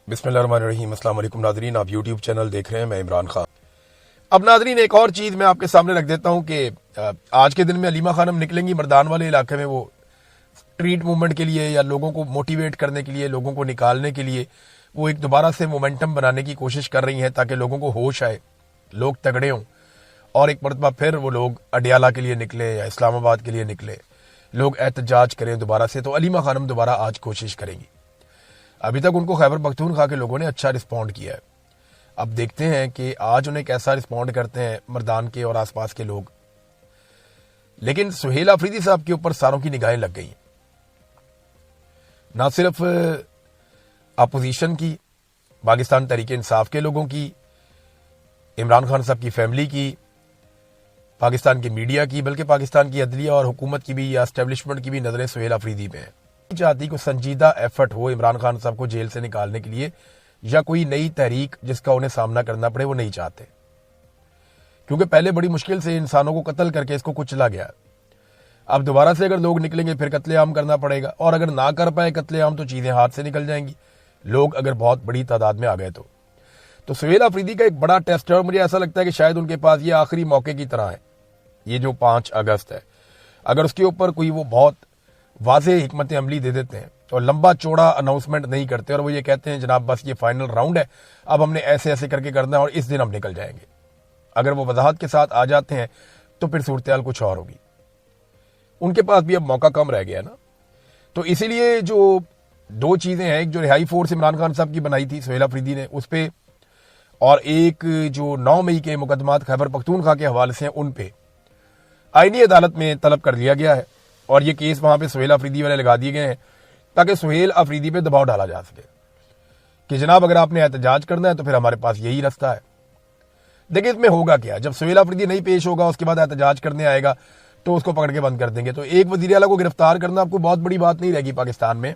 बिस्मिल्लाहिर्रहमानिर्रहीम। अस्सलाम वालेकुम नाज़रीन, आप यूट्यूब चैनल देख रहे हैं, मैं इमरान खान। अब नाज़रीन एक और चीज़ मैं आपके सामने रख देता हूं कि आज के दिन में अलीमा खानम निकलेंगी मर्दान वाले इलाके में, वो स्ट्रीट मूवमेंट के लिए या लोगों को मोटिवेट करने के लिए, लोगों को निकालने के लिए वो एक दोबारा से मोमेंटम बनाने की कोशिश कर रही हैं ताकि लोगों को होश आए, लोग तगड़े हों और एक मरतबा फिर वो लोग अडियाला के लिए निकले या इस्लामाबाद के लिए निकले, लोग एहतजाज करें दोबारा से। तो अलीमा खानम दोबारा आज कोशिश करेंगी। अभी तक उनको खैबर पख्तूनख्वा के लोगों ने अच्छा रिस्पॉन्ड किया है। अब देखते हैं कि आज उन्हें कैसा रिस्पॉन्ड करते हैं मर्दान के और आसपास के लोग। लेकिन सुहेल अफरीदी साहब के ऊपर सारों की निगाहें लग गई, ना सिर्फ अपोजिशन की, पाकिस्तान तहरीक इंसाफ के लोगों की, इमरान खान साहब की फैमिली की, पाकिस्तान की मीडिया की, बल्कि पाकिस्तान की अदलिया और हुकूमत की भी या एस्टेब्लिशमेंट की भी नजरें सुहेल अफरीदी पे हैं। चाहती को संजीदा एफर्ट हो इमरान खान साहब को जेल से निकालने के लिए या कोई नई तहरीक जिसका उन्हें सामना करना पड़े, वो नहीं चाहते, क्योंकि पहले बड़ी मुश्किल से इंसानों को कत्ल करके इसको कुचला गया। अब दोबारा से अगर लोग निकलेंगे फिर कत्लेआम करना पड़ेगा, और अगर ना कर पाए कत्लेआम तो चीजें हाथ से निकल जाएंगी, लोग अगर बहुत बड़ी तादाद में आ गए तो सुहेल अफरीदी का एक बड़ा टेस्ट है और मुझे ऐसा लगता है कि शायद उनके पास ये आखिरी मौके की तरह है। ये जो 5 अगस्त है, अगर उसके ऊपर कोई वो बहुत वाज़ेह हिकमत अमली दे देते हैं और लंबा चौड़ा अनाउंसमेंट नहीं करते और वो ये कहते हैं जनाब बस ये फाइनल राउंड है, अब हमने ऐसे ऐसे करके करना है और इस दिन हम निकल जाएंगे, अगर वो वजाहत के साथ आ जाते हैं तो फिर सूरत हाल कुछ और होगी। उनके पास भी अब मौका कम रह गया ना। तो इसीलिए जो 2 चीजें हैं, एक जो रिहाई फोर्स इमरान खान साहब की बनाई थी सुहेल अफरीदी ने, उस पर, और एक जो 9 मई के मुकदमात खैबर पख्तूनख्वा के हवाले से हैं, उन पे आईनी अदालत में तलब कर लिया गया है और ये केस वहां पे सुहेल अफरीदी वाले लगा दिए गए हैं ताकि सुहेल अफरीदी पे दबाव डाला जा सके कि जनाब अगर आपने एहतजाज करना है तो फिर हमारे पास यही रास्ता है। देखिए इसमें होगा क्या, जब सुहेल अफरीदी नहीं पेश होगा उसके बाद एहतजाज करने आएगा तो उसको पकड़ के बंद कर देंगे। तो एक वज़ीर आला को गिरफ्तार करना आपको बहुत बड़ी बात नहीं रहेगी पाकिस्तान में।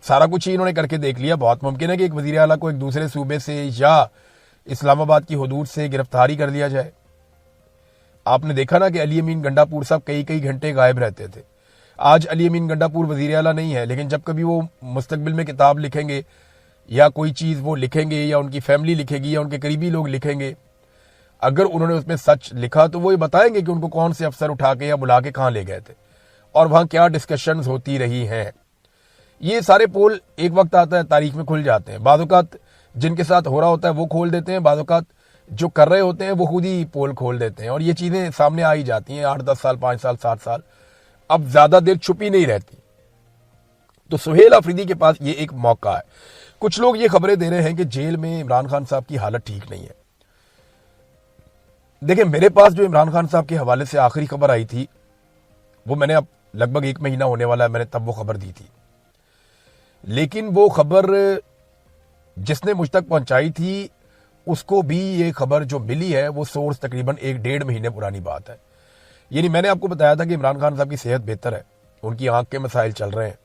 सारा कुछ ही इन्होंने करके देख लिया। बहुत मुमकिन है कि एक वज़ीर आला को एक दूसरे सूबे से या इस्लामाबाद की हदूद से गिरफ्तारी कर लिया जाए। आपने देखा ना कि अली अमीन गंडापुर साहब कई कई घंटे गायब रहते थे। आज अली अमीन गंडापुर वजीर आला नहीं है, लेकिन जब कभी वो मुस्तकबिल में किताब लिखेंगे या कोई चीज़ वो लिखेंगे या उनकी फैमिली लिखेगी या उनके करीबी लोग लिखेंगे, अगर उन्होंने उसमें सच लिखा तो वो ये बताएंगे कि उनको कौन से अफसर उठा के या बुला के कहाँ ले गए थे और वहाँ क्या डिस्कशंस होती रही हैं। ये सारे पोल एक वक्त आता है तारीख में खुल जाते हैं। बाज़ औक़ात जिनके साथ हो रहा होता है वो खोल देते हैं, बाज़ औक़ात जो कर रहे होते हैं वो खुद ही पोल खोल देते हैं और ये चीजें सामने आ ही जाती हैं। 8-10 साल, 5 साल, 7 साल, अब ज्यादा देर छुपी नहीं रहती। तो सुहेल अफरीदी के पास ये एक मौका है। कुछ लोग ये खबरें दे रहे हैं कि जेल में इमरान खान साहब की हालत ठीक नहीं है। देखिए मेरे पास जो इमरान खान साहब के हवाले से आखिरी खबर आई थी वो मैंने अब लगभग 1 महीना होने वाला है, मैंने तब वो खबर दी थी। लेकिन वो खबर जिसने मुझ तक पहुंचाई थी उसको भी ये खबर जो मिली है वो सोर्स तकरीबन 1-1.5 महीने पुरानी बात है। यानी मैंने आपको बताया था कि इमरान खान साहब की सेहत बेहतर है, उनकी आंख के मसाइल चल रहे हैं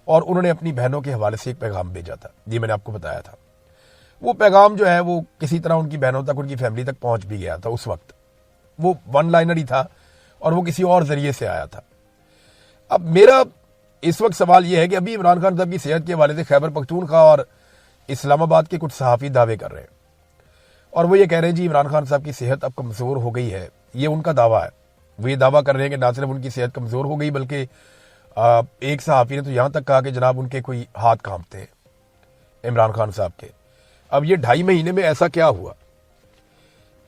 और उन्होंने अपनी बहनों के हवाले से एक पैगाम भेजा था। ये मैंने आपको बताया था। वो पैगाम जो है वो किसी तरह उनकी बहनों तक, उनकी फैमिली तक पहुंच भी गया था। उस वक्त वो 1 लाइनर ही था और वो किसी और जरिए से आया था। अब मेरा इस वक्त सवाल यह है कि अभी इमरान खान साहब की सेहत के हवाले से खैबर पख्तूनख्वा और इस्लामाबाद के कुछ सहाफ़ी दावे कर रहे हैं और वो ये कह रहे हैं जी इमरान खान साहब की सेहत अब कमज़ोर हो गई है। ये उनका दावा है। वो ये दावा कर रहे हैं कि ना सिर्फ उनकी सेहत कमज़ोर हो गई बल्कि एक सहाफ़ी ने तो यहाँ तक कहा कि जनाब उनके कोई हाथ कांपते हैं इमरान खान साहब के। अब ये 2.5 महीने में ऐसा क्या हुआ?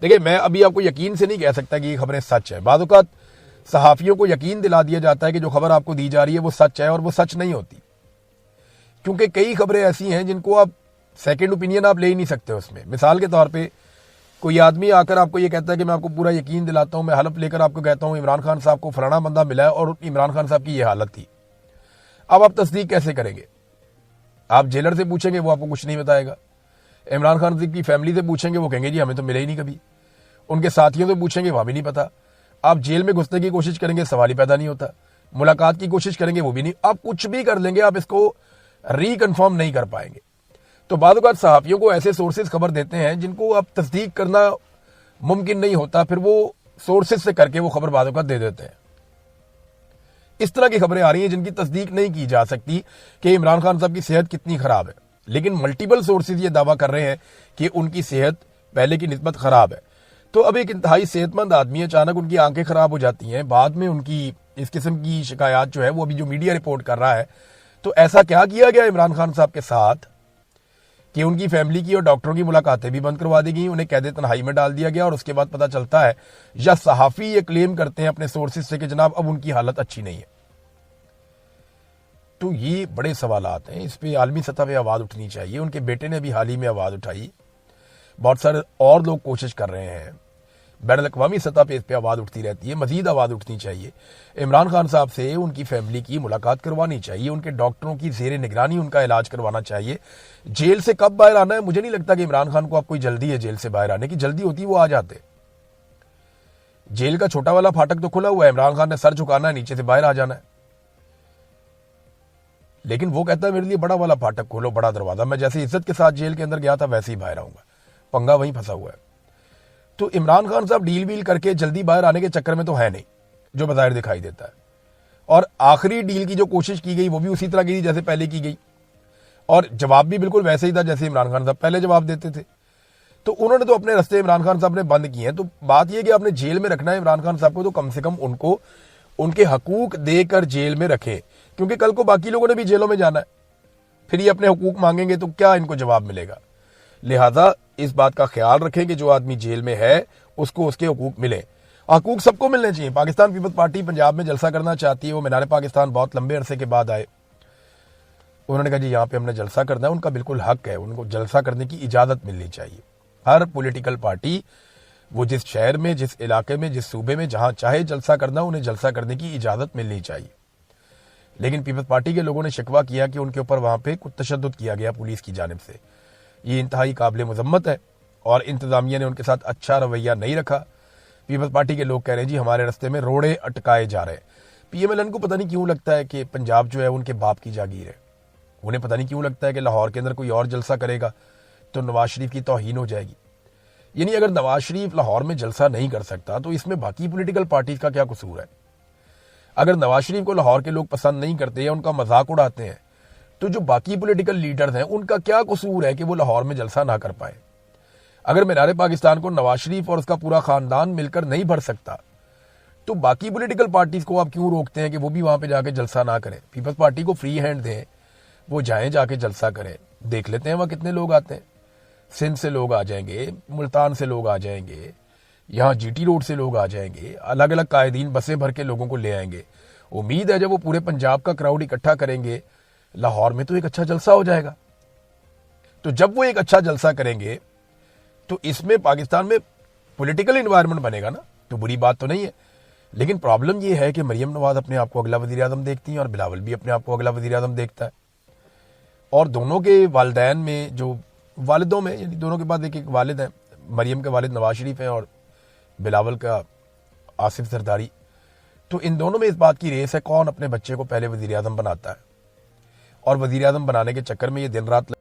देखिए मैं अभी आपको यकीन से नहीं कह सकता कि ये खबरें सच है। बाज़ औक़ात सहाफ़ियों को यकीन दिला दिया जाता है कि जो खबर आपको दी जा रही है वो सच है और वो सच नहीं होती, क्योंकि कई खबरें ऐसी हैं जिनको आप सेकंड ओपिनियन आप ले ही नहीं सकते उसमें। मिसाल के तौर पे कोई आदमी आकर आपको ये कहता है कि मैं आपको पूरा यकीन दिलाता हूं, मैं हलफ लेकर आपको कहता हूं इमरान खान साहब को फलाना बंदा मिला है और इमरान खान साहब की ये हालत थी। अब आप तस्दीक कैसे करेंगे? आप जेलर से पूछेंगे वो आपको कुछ नहीं बताएगा। इमरान खान साहब की फैमिली से पूछेंगे वो कहेंगे जी हमें तो मिले ही नहीं कभी। उनके साथियों से पूछेंगे वहां भी नहीं पता। आप जेल में घुसने की कोशिश करेंगे, सवाल ही पैदा नहीं होता। मुलाकात की कोशिश करेंगे, वो भी नहीं। आप कुछ भी कर लेंगे, आप इसको रिकन्फर्म नहीं कर पाएंगे। तो बाद औक़ात सहाफ़ियों को ऐसे सोर्सेज खबर देते हैं जिनको अब तस्दीक करना मुमकिन नहीं होता, फिर वो सोर्सेज से करके वो खबर बाद औक़ात दे देते हैं। इस तरह की खबरें आ रही हैं जिनकी तस्दीक नहीं की जा सकती कि इमरान खान साहब की सेहत कितनी खराब है। लेकिन मल्टीपल सोर्सेज ये दावा कर रहे हैं कि उनकी सेहत पहले की निस्बत खराब है। तो अब एक इंतहाई सेहतमंद आदमी, अचानक उनकी आंखें खराब हो जाती हैं, बाद में उनकी इस किस्म की शिकायत जो है वो अभी जो मीडिया रिपोर्ट कर रहा है, तो ऐसा क्या किया गया इमरान खान साहब के साथ कि उनकी फैमिली की और डॉक्टरों की मुलाकातें भी बंद करवा दी गई, उन्हें कैद तन्हाई में डाल दिया गया और उसके बाद पता चलता है या सहाफी ये क्लेम करते हैं अपने सोर्सेज से कि जनाब अब उनकी हालत अच्छी नहीं है। तो ये बड़े सवालात हैं, इस पे आलमी सतह पे आवाज उठनी चाहिए। उनके बेटे ने भी हाल ही में आवाज उठाई, बहुत सारे और लोग कोशिश कर रहे हैं, बैनुल-अक़वामी सतह पे इस पे आवाज उठती रहती है, मजीद आवाज उठनी चाहिए। इमरान खान साहब से उनकी फैमिली की मुलाकात करवानी चाहिए, उनके डॉक्टरों की ज़ेरे निगरानी उनका इलाज करवाना चाहिए। जेल से कब बाहर आना है, मुझे नहीं लगता कि इमरान खान को अब कोई जल्दी है जेल से बाहर आने की। जल्दी होती वो आ जाते। जेल का छोटा वाला फाटक तो खुला हुआ है, इमरान खान ने सर झुकाना है, नीचे से बाहर आ जाना है। लेकिन वो कहता है मेरे लिए बड़ा वाला फाटक खोलो, बड़ा दरवाजा, मैं जैसे इज्जत के साथ जेल के अंदर गया था वैसे ही बाहर आऊंगा। पंगा वहीं फंसा हुआ है। तो इमरान खान साहब डील वील करके जल्दी बाहर आने के चक्कर में तो है नहीं, जो बज़ाहिर दिखाई देता है। और आखिरी डील की जो कोशिश की गई वो भी उसी तरह की थी जैसे पहले की गई, और जवाब भी बिल्कुल वैसे ही था जैसे इमरान खान साहब पहले जवाब देते थे। तो उन्होंने तो अपने रास्ते इमरान खान साहब ने बंद किए हैं। तो बात यह कि आपने जेल में रखना है इमरान खान साहब को, तो कम से कम उनको उनके हकूक देकर जेल में रखें, क्योंकि कल को बाकी लोगों ने भी जेलों में जाना है, फिर ये अपने हकूक मांगेंगे तो क्या इनको जवाब मिलेगा। लिहाजा इस बात का ख्याल रखें कि जो आदमी जेल में है उसको उसके हकूक मिले। हकूक सबको मिलने चाहिए। पाकिस्तान पीपल्स पार्टी पंजाब में जलसा करना चाहती है, वो मीनार पाकिस्तान बहुत लंबे अरसे के बाद आए, उन्होंने कहा जी यहाँ पे हमने जलसा करना है, उनका बिल्कुल हक है, उनको जलसा करने की इजाजत मिलनी चाहिए। हर पॉलिटिकल पार्टी वो जिस शहर में, जिस इलाके में, जिस सूबे में जहां चाहे जलसा करना, उन्हें जलसा करने की इजाजत मिलनी चाहिए। लेकिन पीपल्स पार्टी के लोगों ने शिकवा किया कि उनके ऊपर वहां पे कुछ तशद्दुद किया गया पुलिस की जानिब से। ये इंतहाई काबिल मजम्मत है और इंतजामिया ने उनके साथ अच्छा रवैया नहीं रखा। पीपल्स पार्टी के लोग कह रहे हैं जी हमारे रास्ते में रोड़े अटकाए जा रहे हैं। PMLN को पता नहीं क्यों लगता है कि पंजाब जो है उनके बाप की जागीर है। उन्हें पता नहीं क्यों लगता है कि लाहौर के अंदर कोई और जलसा करेगा तो नवाज शरीफ की तौहीन हो जाएगी। यानी अगर नवाज शरीफ लाहौर में जलसा नहीं कर सकता तो इसमें बाकी पॉलिटिकल पार्टीज का क्या कसूर है। अगर नवाज शरीफ को लाहौर के लोग पसंद नहीं करते या उनका मजाक उड़ाते हैं तो जो बाकी पॉलिटिकल लीडर्स हैं उनका क्या कसूर है कि वो लाहौर में जलसा ना कर पाए। अगर मीनार पाकिस्तान को नवाज शरीफ और उसका पूरा खानदान मिलकर नहीं भर सकता तो बाकी पॉलिटिकल पार्टीज को आप क्यों रोकते हैं कि वो भी वहां पे जाके जलसा ना करें। पीपल्स पार्टी को फ्री हैंड दें, वो जाएं जाके जलसा करें, देख लेते हैं वहां कितने लोग आते हैं। सिंध से लोग आ जाएंगे, मुल्तान से लोग आ जाएंगे, यहाँ GT रोड से लोग आ जाएंगे, अलग अलग कायदीन बसें भर के लोगों को ले आएंगे। उम्मीद है जब वो पूरे पंजाब का क्राउड इकट्ठा करेंगे लाहौर में तो एक अच्छा जलसा हो जाएगा। तो जब वो एक अच्छा जलसा करेंगे तो इसमें पाकिस्तान में पॉलिटिकल एनवायरनमेंट बनेगा ना, तो बुरी बात तो नहीं है। लेकिन प्रॉब्लम ये है कि मरियम नवाज अपने आप को अगला वजीर आजम देखती हैं और बिलावल भी अपने आप को अगला वजीर आजम देखता है। और दोनों के वालिदैन में, जो वालिदों में, यानी दोनों के बाद एक एक वालिद हैं। मरियम के वालिद नवाज शरीफ हैं और बिलावल का आसिफ जरदारी। तो इन दोनों में इस बात की रेस है कौन अपने बच्चे को पहले वजीर आजम बनाता है। और वजीर आजम बनाने के चक्कर में ये दिन रात